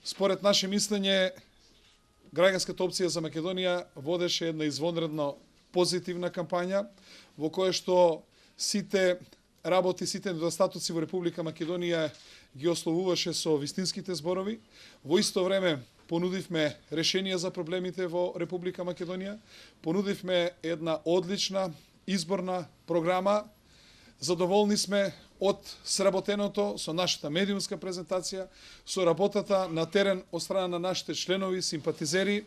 Според наше мислење, граѓанската опција за Македонија водеше една извонредно позитивна кампања, во која што сите работи, сите недостатоци во Република Македонија ги ословуваше со вистинските зборови. Во исто време понудивме решенија за проблемите во Република Македонија, понудивме една одлична изборна програма. Задоволни сме од сработеното со нашата медиумска презентација, со работата на терен од страна на нашите членови, симпатизери,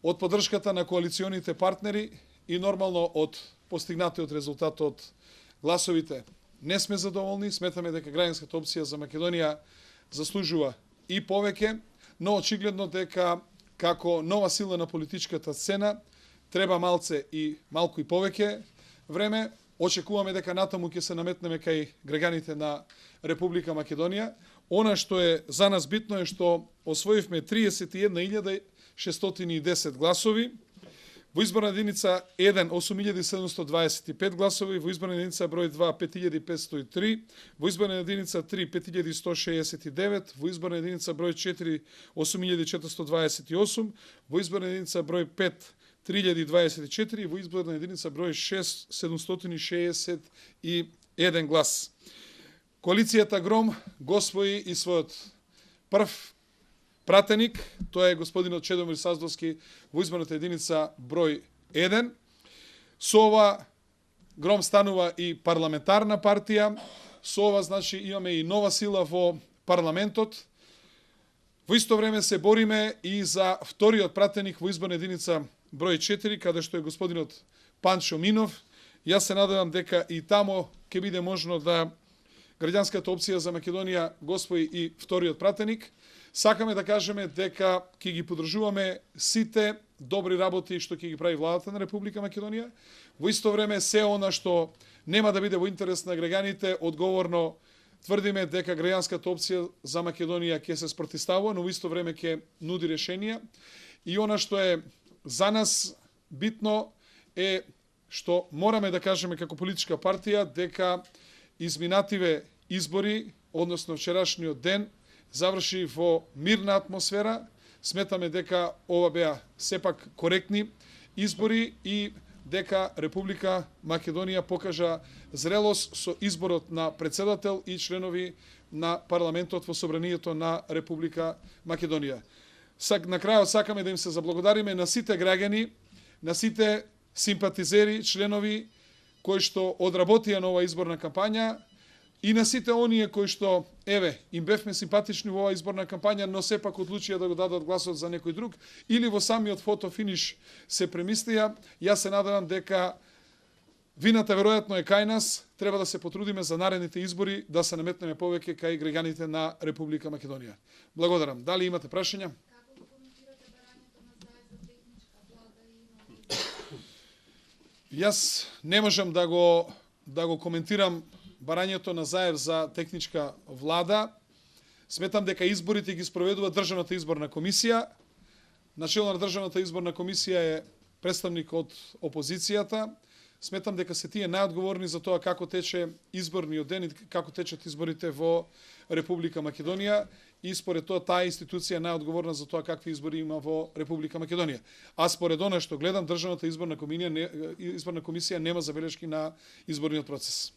од поддршката на коалиционите партнери и нормално од постигнатиот резултат од гласовите. Не сме задоволни, сметаме дека граѓанската опција за Македонија заслужува и повеќе, но очигледно дека како нова сила на политичката сцена треба малку и повеќе време. Очекуваме дека натаму ќе се наметнеме кај граѓаните на Република Македонија. Она што е за нас битно е што освоивме 31.610 гласови, во изборна единица 1 8.725 гласови, во изборна единица број 2 5.503, во изборна единица 3 5.169, во изборна единица број 4 8.428, во изборна единица број 5 3024, во изборна единица број 6 761 глас. Коалицијата Гром го освои и својот прв пратеник, тоа е господинот Чедомир Саздовски во изборната единица број 1. Со ова Гром станува и парламентарна партија, со ова значи имаме и нова сила во парламентот. Во исто време се бориме и за вториот пратеник во изборна единица број 4, каде што е господинот Панчо Минов. Јас се надевам дека и тамо ќе биде можно да граѓанската опција за Македонија го освои и вториот пратеник. Сакаме да кажеме дека ќе ги поддржуваме сите добри работи што ќе ги прави владата на Република Македонија. Во исто време се она што нема да биде во интерес на граѓаните, одговорно тврдиме дека граѓанската опција за Македонија ќе се спротивстава, но во исто време ќе нуди решенија. И она што е за нас битно е што мораме да кажеме како политичка партија дека изминативе избори, односно вчерашниот ден, заврши во мирна атмосфера. Сметаме дека ова беа сепак коректни избори и дека Република Македонија покажа зрелост со изборот на председател и членови на парламентот во собранието на Република Македонија. На крајот сакаме да им се заблагодариме на сите граѓани, на сите симпатизери, членови кои што одработија на оваа изборна кампања и на сите оние кои што, им бевме симпатични во оваа изборна кампања, но сепак одлучија да го дадат гласот за некој друг или во самиот фотофиниш се премислија. Јас се надевам дека вината веројатно е кај нас, треба да се потрудиме за наредните избори да се наметнеме повеќе кај граѓаните на Република Македонија. Благодарам. Дали имате прашања? Јас не можам да го коментирам барањето на Заев за техничка влада. Сметам дека изборите ги спроведува Државната изборна комисија. Начело на Државната изборна комисија е представник од опозицијата. Сметам дека се тие најодговорни за тоа како тече изборниот ден и како течат изборите во Република Македонија и според тоа таа институција е најодговорна за тоа какви избори има во Република Македонија. А според она што гледам, Државната изборна комисија нема забелешки на изборниот процес.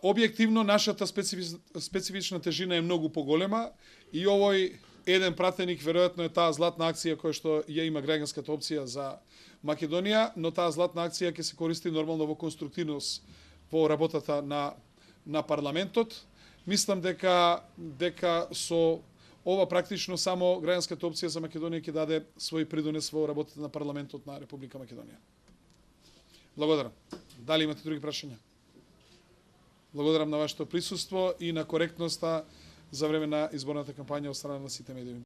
Објективно, нашата специфична тежина е многу поголема и овој еден пратеник веројатно е таа златна акција која што ја има граѓанската опција за Македонија, но таа златна акција ќе се користи нормално во конструктивност во работата на парламентот. Мислам дека со ова практично само граѓанската опција за Македонија ќе даде свој придонес во работата на парламентот на Република Македонија. Благодарам. Дали имате други прашања? Благодарам на вашето присуство и на коректноста за време на изборната кампања од страна на сите медиуми.